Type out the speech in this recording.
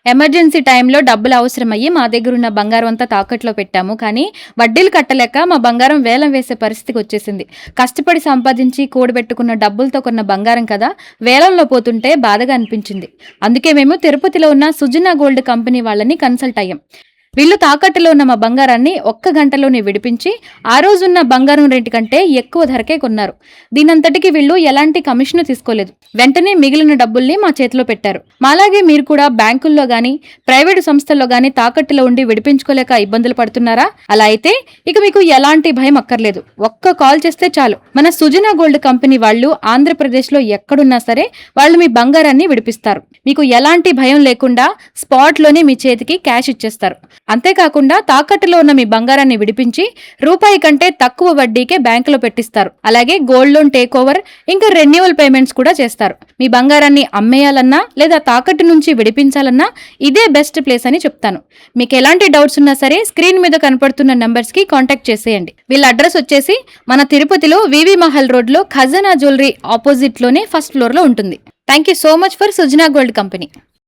Emergency టైంలో డబ్బులు అవసరమయ్యి మా దగ్గరున్న బంగారం అంతా తాకట్లో పెట్టాము. కానీ వడ్డీలు కట్టలేక మా బంగారం వేలం వేసే పరిస్థితికి వచ్చేసింది. కష్టపడి సంపాదించి కూడబెట్టుకున్న డబ్బులతో కొన్న బంగారం కదా వేలంలో పోతుంటే బాధగా అనిపించింది. అందుకే మేము తిరుపతిలో ఉన్న సుజనా గోల్డ్ కంపెనీ వాళ్ళని కన్సల్ట్ అయ్యాం. వీళ్ళు తాకట్టులో ఉన్న మా బంగారాన్ని ఒక్క గంటలోనే విడిపించి ఆ రోజున్న బంగారం రేటు కంటే ఎక్కువ ధరకే కొన్నారు. దీనంతటికి వీళ్ళు ఎలాంటి కమిషన్ తీసుకోలేదు. వెంటనే మిగిలిన డబ్బుల్ని మా చేతిలో పెట్టారు. మాలాగే మీరు కూడా బ్యాంకుల్లో గానీ ప్రైవేటు సంస్థల్లో గానీ తాకట్టులో ఉండి విడిపించుకోలేక ఇబ్బందులు పడుతున్నారా? అలా అయితే ఇక మీకు ఎలాంటి భయం అక్కర్లేదు. ఒక్క కాల్ చేస్తే చాలు, మన సుజనా గోల్డ్ కంపెనీ వాళ్ళు ఆంధ్రప్రదేశ్లో ఎక్కడున్నా సరే వాళ్ళు మీ బంగారాన్ని విడిపిస్తారు. మీకు ఎలాంటి భయం లేకుండా స్పాట్లోనే మీ చేతికి క్యాష్ ఇచ్చేస్తారు. అంతేకాకుండా తాకట్టులో ఉన్న మీ బంగారాన్ని విడిపించి రూపాయి కంటే తక్కువ వడ్డీకే బ్యాంకులో పెట్టిస్తారు. అలాగే గోల్డ్ లోన్ టేక్ ఓవర్, ఇంకా రెన్యువల్ పేమెంట్స్ కూడా చేస్తారు. మీ బంగారాన్ని అమ్మేయాలన్నా లేదా తాకట్టు నుంచి విడిపించాలన్నా ఇదే బెస్ట్ ప్లేస్ అని చెప్తాను. మీకు ఎలాంటి డౌట్స్ ఉన్నా సరే స్క్రీన్ మీద కనపడుతున్న నంబర్స్ కి కాంటాక్ట్ చేసేయండి. వీళ్ళ అడ్రస్ వచ్చేసి మన తిరుపతిలో వివి మహల్ రోడ్ లో ఖజానా జ్యువెలరీ ఆపోజిట్ లోనే ఫస్ట్ ఫ్లోర్ లో ఉంటుంది. Thank you so much for Sujana gold company.